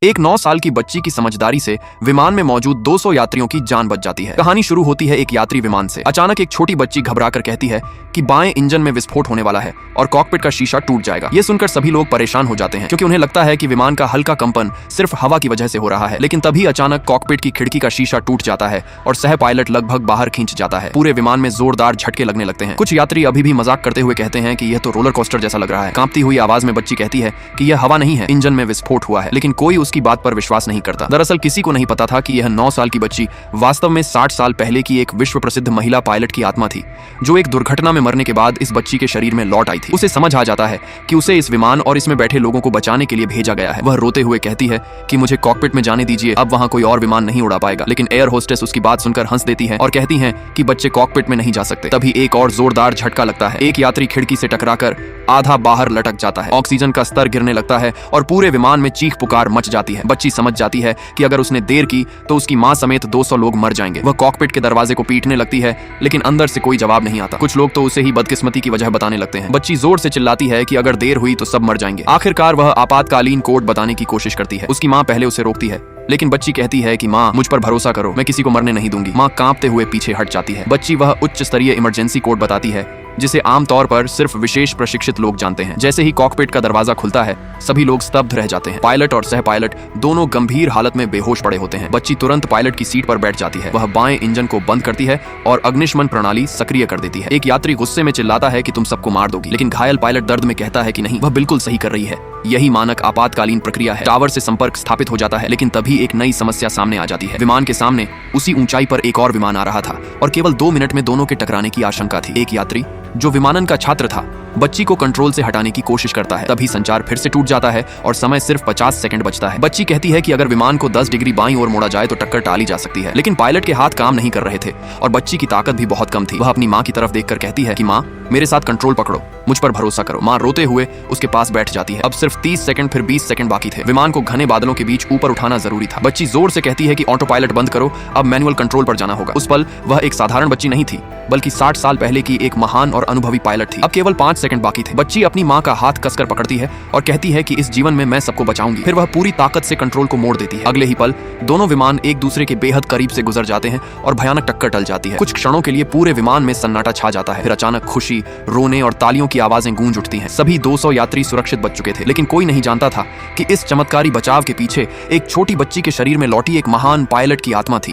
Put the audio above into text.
एक 9 साल की बच्ची की समझदारी से विमान में मौजूद 200 यात्रियों की जान बच जाती है। कहानी शुरू होती है एक यात्री विमान से। अचानक एक छोटी बच्ची घबराकर कहती है कि बाएं इंजन में विस्फोट होने वाला है और कॉकपिट का शीशा टूट जाएगा। ये सुनकर सभी लोग परेशान हो जाते हैं क्योंकि उन्हें लगता है कि विमान का हल्का कंपन सिर्फ हवा की वजह से हो रहा है। लेकिन तभी अचानक कॉकपिट की खिड़की का शीशा टूट जाता है और सह पायलट लगभग बाहर खींच जाता है। पूरे विमान में जोरदार झटके लगने लगते हैं। कुछ यात्री अभी भी मजाक करते हुए कहते हैं कि यह तो रोलर कोस्टर जैसा लग रहा है। कांपती हुई आवाज में बच्ची कहती है कि यह हवा नहीं है, इंजन में विस्फोट हुआ है। लेकिन कोई उसकी बात पर विश्वास नहीं करता। दरअसल किसी को नहीं पता था कि यह 9 साल की बच्ची वास्तव में 60 साल पहले की एक विश्व प्रसिद्ध महिला पायलट की आत्मा थी, जो एक दुर्घटना में मरने के बाद इस बच्ची के शरीर में लौट आई थी। उसे समझ आ जाता है कि उसे इस विमान और इसमें बैठे लोगों को बचाने के लिए भेजा गया है। वह रोते हुए कहती है कि मुझे कॉकपिट में जाने दीजिए, अब वहां कोई और विमान नहीं उड़ा पाएगा। लेकिन एयर होस्टेस उसकी बात सुनकर हंस देती है और कहती है कि बच्चे कॉकपिट में नहीं जा सकते। तभी एक और जोरदार झटका लगता है। एक यात्री खिड़की से टकराकर आधा बाहर लटक जाता है। ऑक्सीजन का स्तर गिरने लगता है और पूरे विमान में चीख पुकार मच जाती है। बच्ची समझ जाती है कि अगर उसने देर की तो उसकी मां समेत 200 लोग मर जाएंगे। वह कॉकपिट के दरवाजे को पीटने लगती है, लेकिन अंदर से कोई जवाब नहीं आता। कुछ लोग तो उसे ही बदकिस्मती की वजह बताने लगते हैं। बच्ची जोर से चिल्लाती है कि अगर देर हुई तो सब मर जाएंगे। आखिरकार वह आपातकालीन कोड बताने की कोशिश करती है। उसकी मां पहले उसे रोकती है, लेकिन बच्ची कहती है कि मां, मुझ पर भरोसा करो, मैं किसी को मरने नहीं दूंगी। मां कांपते हुए पीछे हट जाती है। बच्ची वह उच्च स्तरीय इमरजेंसी कोड बताती है जिसे आमतौर पर सिर्फ विशेष प्रशिक्षित लोग जानते हैं। जैसे ही कॉकपिट का दरवाजा खुलता है, सभी लोग स्तब्ध रह जाते हैं। पायलट और सह पायलट दोनों गंभीर हालत में बेहोश पड़े होते हैं। बच्ची तुरंत पायलट की सीट पर बैठ जाती है। वह बाएं इंजन को बंद करती है और अग्निशमन प्रणाली सक्रिय कर देती है। एक यात्री गुस्से में चिल्लाता है कि तुम सबको मार दोगी, लेकिन घायल पायलट दर्द में कहता है कि नहीं, वह बिल्कुल सही कर रही है। यही मानक आपातकालीन प्रक्रिया है। टावर से संपर्क स्थापित हो जाता है, लेकिन तभी एक नई समस्या सामने आ जाती है। विमान के सामने उसी ऊंचाई पर एक और विमान आ रहा था और केवल 2 मिनट में दोनों के टकराने की आशंका थी। एक यात्री जो विमानन का छात्र था, बच्ची को कंट्रोल से हटाने की कोशिश करता है। तभी संचार फिर से टूट जाता है और समय सिर्फ 50 सेकंड बचता है। बच्ची कहती है कि अगर विमान को 10 डिग्री बाईं ओर मोड़ा जाए तो टक्कर टाली जा सकती है। लेकिन पायलट के हाथ काम नहीं कर रहे थे और बच्ची की ताकत भी बहुत कम थी। वह अपनी मां की तरफ देखकर कहती है कि मां, मेरे साथ कंट्रोल पकड़ो, मुझ पर भरोसा करो। मां रोते हुए उसके पास बैठ जाती है। अब सिर्फ 30 सेकंड फिर 20 सेकंड बाकी थे। विमान को घने बादलों के बीच ऊपर उठाना जरूरी था। बच्ची जोर से कहती है कि ऑटो पायलट बंद करो, अब मैनुअल कंट्रोल पर जाना होगा। उस पल वह एक साधारण बच्ची नहीं थी, बल्कि 60 साल पहले की एक महान और अनुभवी पायलट थी। अब केवल 5 सेकंड बाकी थे। बच्ची अपनी मां का हाथ कसकर पकड़ती है और कहती है कि इस जीवन में मैं सबको बचाऊंगी। फिर वह पूरी ताकत से कंट्रोल को मोड़ देती है। अगले ही पल दोनों विमान एक दूसरे के बेहद करीब से गुजर जाते हैं और भयानक टक्कर टल जाती है। कुछ क्षणों के लिए पूरे विमान में सन्नाटा छा जाता है। फिर अचानक खुशी, रोने और तालियों की आवाजें गूंज उठती हैं। सभी 200 यात्री सुरक्षित बच चुके थे, लेकिन कोई नहीं जानता था कि इस चमत्कारी बचाव के पीछे एक छोटी बच्ची के शरीर में लौटी एक महान पायलट की आत्मा थी।